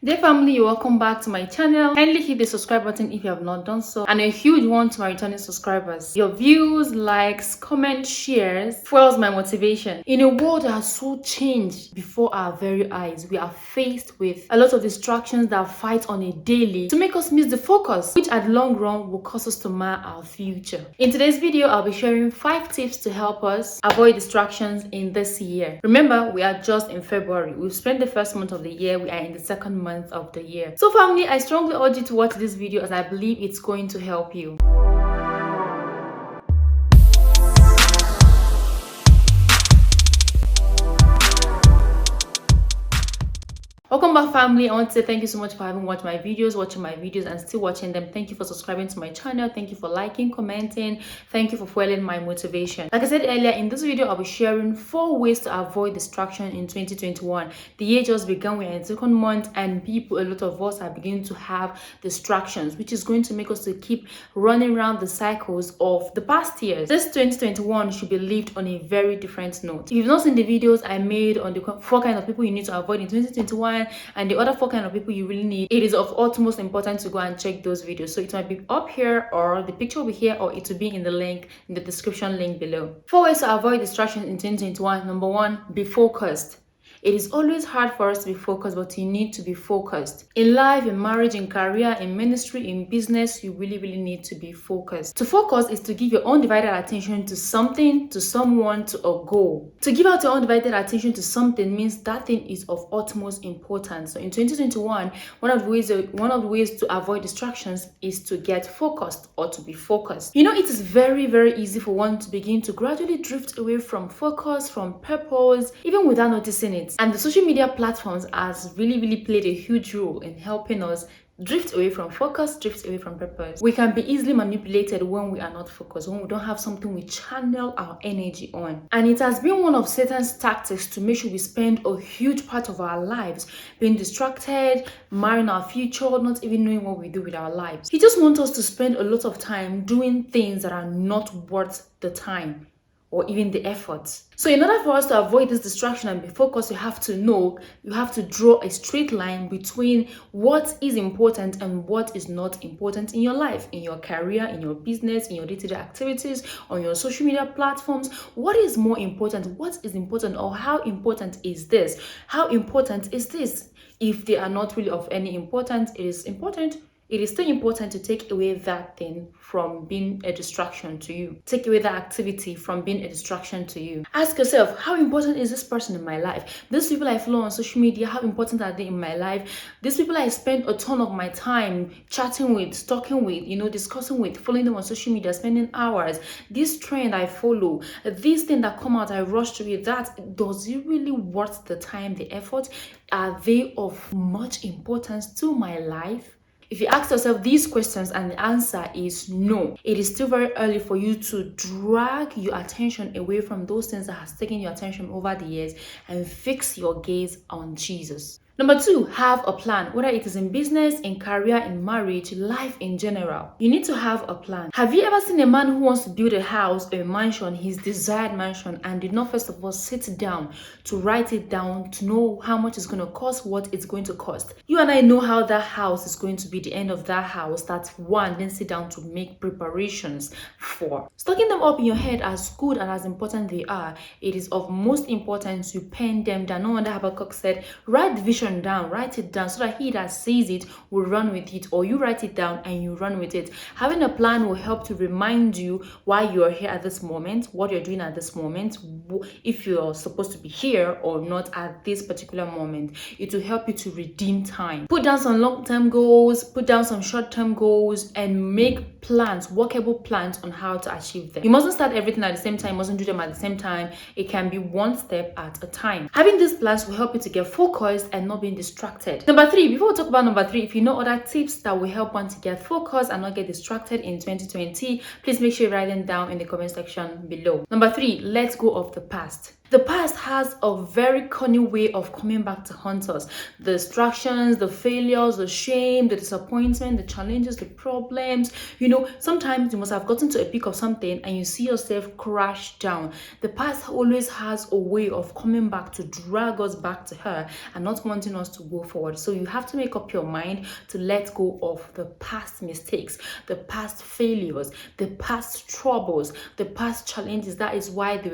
Dear family, welcome back to my channel. Kindly hit the subscribe button if you have not done so, and a huge one to my returning subscribers. Your views, likes, comments, shares fuels my motivation. In a world that has so changed before our very eyes, we are faced with a lot of distractions that fight on a daily to make us miss the focus, which at long run will cause us to mar our future. In today's video, I'll be sharing 5 tips to help us avoid distractions in this year. Remember, we are just in February. We've spent the first month of the year. We are in the second month of the year. So family, I strongly urge you to watch this video as I believe it's going to help you. Welcome back family. I want to say thank you so much for having watching my videos and still watching them. Thank you for subscribing to my channel. Thank you for liking, commenting. Thank you for fueling my motivation. Like I said earlier, in this video I'll be sharing 4 ways to avoid distraction in 2021. The year just began, we're in the second month, and a lot of us are beginning to have distractions, which is going to make us to keep running around the cycles of the past years. This 2021 should be lived on a very different note. If you've not seen the videos I made on the 4 kinds of people you need to avoid in 2021 and the other 4 kinds of people you really need, it is of utmost importance to go and check those videos. So it might be up here, or the picture will be here, or it will be in the link in the description link below. 4 ways to avoid distractions in 2021. Number 1, be focused. It is always hard for us to be focused, but you need to be focused. In life, in marriage, in career, in ministry, in business, you really need to be focused. To focus is to give your undivided attention to something, to someone, to a goal. To give out your undivided attention to something means that thing is of utmost importance. So in 2021, one of the ways to avoid distractions is to get focused or to be focused. You know, it is very easy for one to begin to gradually drift away from focus, from purpose, even without noticing it. And the social media platforms has really played a huge role in helping us drift away from focus, drift away from purpose. We can be easily manipulated when we are not focused, when we don't have something we channel our energy on. And it has been one of Satan's tactics to make sure we spend a huge part of our lives being distracted, marring our future, not even knowing what we do with our lives. He just wants us to spend a lot of time doing things that are not worth the time or even the efforts. So in order for us to avoid this distraction and be focused, you have to draw a straight line between what is important and what is not important in your life, in your career, in your business, in your day-to-day activities, on your social media platforms. What is more important? What is important? Or how important is this? How important is this? If they are not really of any importance, it is still important to take away that thing from being a distraction to you. Take away that activity from being a distraction to you. Ask yourself, how important is this person in my life? These people I follow on social media, how important are they in my life? These people I spend a ton of my time chatting with, talking with, discussing with, following them on social media, spending hours. This trend I follow, these things that come out, I rush to it. Does it really worth the time, the effort? Are they of much importance to my life? If you ask yourself these questions and the answer is no, it is still very early for you to drag your attention away from those things that has taken your attention over the years and fix your gaze on Jesus. Number 2, have a plan. Whether it is in business, in career, in marriage, life in general, you need to have a plan. Have you ever seen a man who wants to build a house or a mansion, his desired mansion, and did not first of all sit down to write it down, to know how much it's going to cost, what it's going to cost? You and I know how that house is going to be, the end of that house. That's one, then sit down to make preparations for. Stocking them up in your head, as good and as important they are, it is of most importance you pen them down. No wonder Habakkuk said, write the vision down, write it down, so that he that sees it will run with it, or you write it down and you run with it. Having a plan will help to remind you why you are here at this moment, what you're doing at this moment, if you're supposed to be here or not at this particular moment. It will help you to redeem time. Put down some long-term goals, put down some short-term goals, and make plans, workable plans on how to achieve them. You mustn't start everything at the same time, you mustn't do them at the same time. It can be one step at a time. Having these plans will help you to get focused and not being distracted. Number 3, before we talk about number 3, if you know other tips that will help one to get focused and not get distracted in 2020, please make sure you write them down in the comment section below. Number 3, let go of the past. The past has a very cunning way of coming back to haunt us. The distractions, the failures, the shame, the disappointment, the challenges, the problems. Sometimes you must have gotten to a peak of something and you see yourself crash down. The past always has a way of coming back to drag us back to her and not wanting us to go forward. So you have to make up your mind to let go of the past mistakes, the past failures, the past troubles, the past challenges. That is why they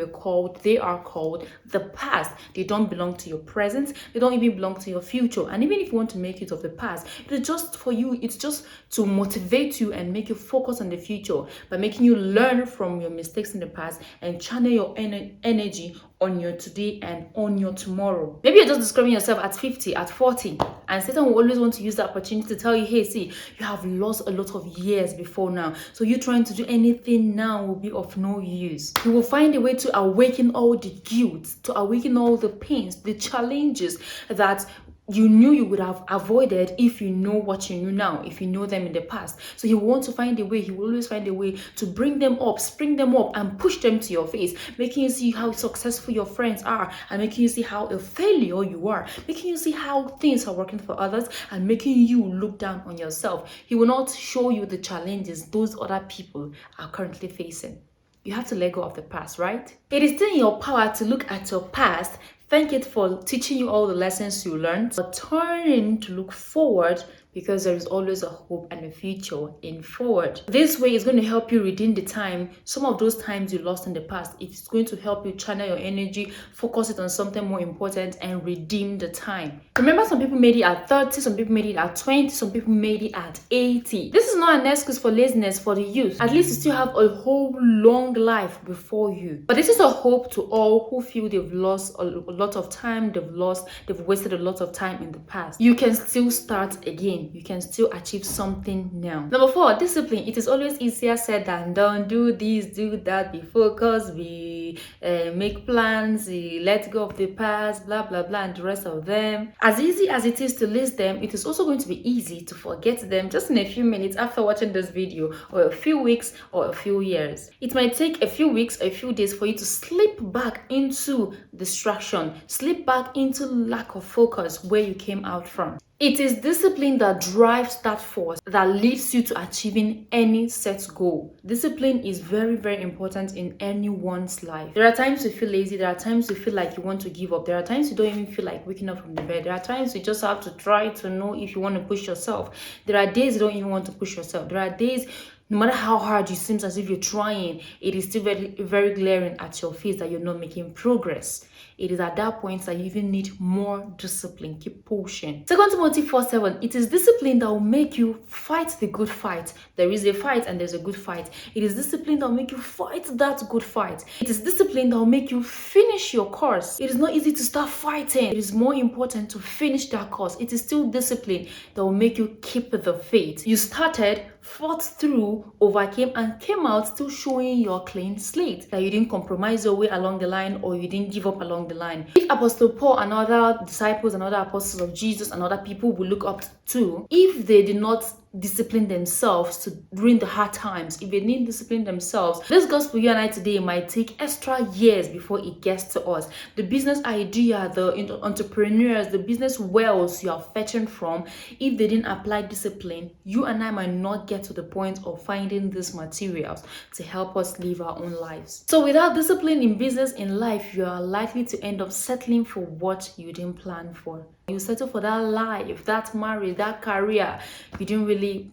are called the past. They don't belong to your present. They don't even belong to your future. And even if you want to make use of the past, it's just for you. It's just to motivate you and make you focus on the future by making you learn from your mistakes in the past and channel your energy on your today and on your tomorrow. Maybe you're just describing yourself at 50, at 40, and Satan will always want to use that opportunity to tell you, hey, see, you have lost a lot of years before now. So you trying to do anything now will be of no use. You will find a way to awaken all the guilt, to awaken all the pains, the challenges that you knew you would have avoided if you know what you know now, if you know them in the past. So he will want to find a way, he will always find a way to bring them up, spring them up, and push them to your face, making you see how successful your friends are, and making you see how a failure you are, making you see how things are working for others, and making you look down on yourself. He will not show you the challenges those other people are currently facing. You have to let go of the past, right? It is still in your power to look at your past, thank it for teaching you all the lessons you learned, but turning to look forward because there is always a hope and a future in forward. This way is going to help you redeem the time, some of those times you lost in the past. It's going to help you channel your energy, focus it on something more important, and redeem the time. Remember, some people made it at 30, some people made it at 20, some people made it at 80. This is not an excuse for laziness for the youth. At least you still have a whole long life before you. But this is a hope to all who feel they've lost a lot of time, they've wasted a lot of time in the past. You can still start again. You can still achieve something now. Number 4, discipline. It is always easier said than done. Do this, do that, be focused, make plans, let go of the past, blah blah blah, and the rest of them. As easy as it is to list them, it is also going to be easy to forget them just in a few minutes after watching this video, or a few weeks, or a few years. It might take a few weeks, a few days for you to slip back into distraction, slip back into lack of focus where you came out from. It is discipline that drives that force that leads you to achieving any set goal. Discipline is very, very important in anyone's life. There are times you feel lazy. There are times you feel like you want to give up. There are times you don't even feel like waking up from the bed. There are times you just have to try to know if you want to push yourself. There are days you don't even want to push yourself. There are days, no matter how hard it seems as if you're trying, it is still very, very glaring at your face that you're not making progress. It is at that point that you even need more discipline. Keep pushing. 2 Timothy 4:7. It is discipline that will make you fight the good fight. There is a fight and there's a good fight. It is discipline that will make you fight that good fight. It is discipline that will make you finish your course. It is not easy to start fighting. It is more important to finish that course. It is still discipline that will make you keep the faith. You started, fought through, overcame, and came out still showing your clean slate, that you didn't compromise your way along the line, or you didn't give up along the line. If Apostle Paul and other disciples and other apostles of Jesus and other people we look up to, if they did not discipline themselves during the hard times, if they didn't discipline themselves, this gospel you and I today might take extra years before it gets to us. The business idea, the entrepreneurs, the business wells you are fetching from, if they didn't apply discipline, you and I might not get to the point of finding these materials to help us live our own lives. So without discipline in business, in life, you are likely to end up settling for what you didn't plan for. You settle for that life, that marriage, that career you didn't really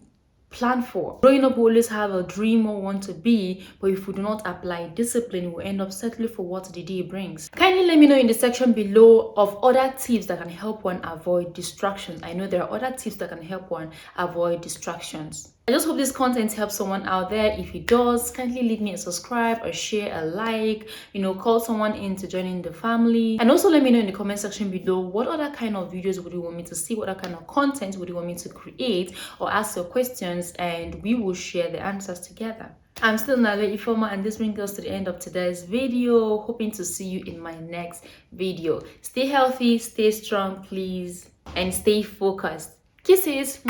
plan for. Growing up, we always have a dream or want to be, but if we do not apply discipline, we'll end up settling for what the day brings. Kindly let me know in the section below of other tips that can help one avoid distractions. I know there are other tips that can help one avoid distractions. I just hope this content helps someone out there. If it does, kindly leave me a subscribe, a share, a like, call someone in to join in the family. And also let me know in the comment section below what other kind of videos would you want me to see, what other kind of content would you want me to create, or ask your questions and we will share the answers together. I'm still Nnalue Ifeoma, and this brings us to the end of today's video. Hoping to see you in my next video. Stay healthy, stay strong, please, and stay focused. Kisses.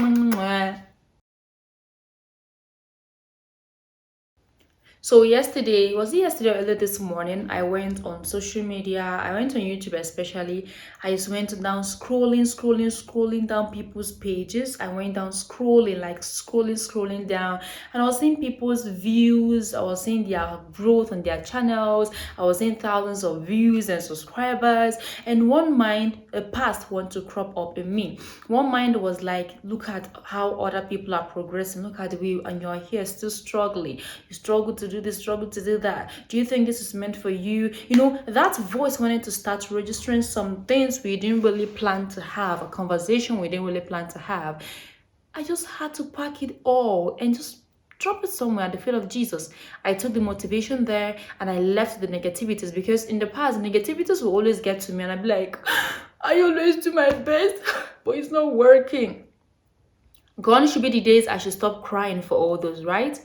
So yesterday, was it yesterday or earlier this morning, I went on social media, I went on YouTube especially. I just went down scrolling down people's pages. I went down scrolling, like scrolling down, and I was seeing people's views, I was seeing their growth on their channels, I was seeing thousands of views and subscribers, and one mind, a past want to crop up in me. One mind was like, look at how other people are progressing, look at the way, and you're here still struggling. You struggle to do this, struggle to do that. Do you think this is meant for you? You know, that voice wanted to start registering some things we didn't really plan to have, a conversation we didn't really plan to have. I just had to pack it all and just drop it somewhere at the feet of Jesus. I took the motivation there and I left the negativities, because in the past, negativities will always get to me and I'd be like, I always do my best, but it's not working. Gone should be the days I should stop crying for all those, right?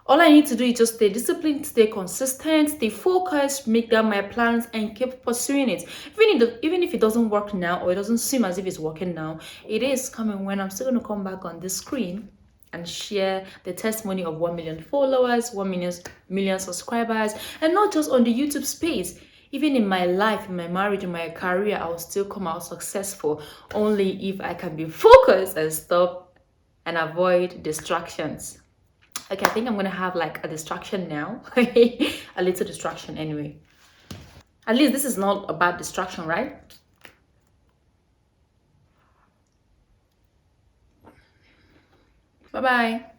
All I need to do is just stay disciplined, stay consistent, stay focused, make down my plans, and keep pursuing it. Even if it doesn't work now, or it doesn't seem as if it's working now, it is coming when I'm still going to come back on this screen and share the testimony of 1 million followers, 1 million subscribers, and not just on the YouTube space. Even in my life, in my marriage, in my career, I will still come out successful only if I can be focused and stop and avoid distractions. Okay, I think I'm gonna have like a distraction now. A little distraction anyway. At least this is not a bad distraction, right? Bye bye.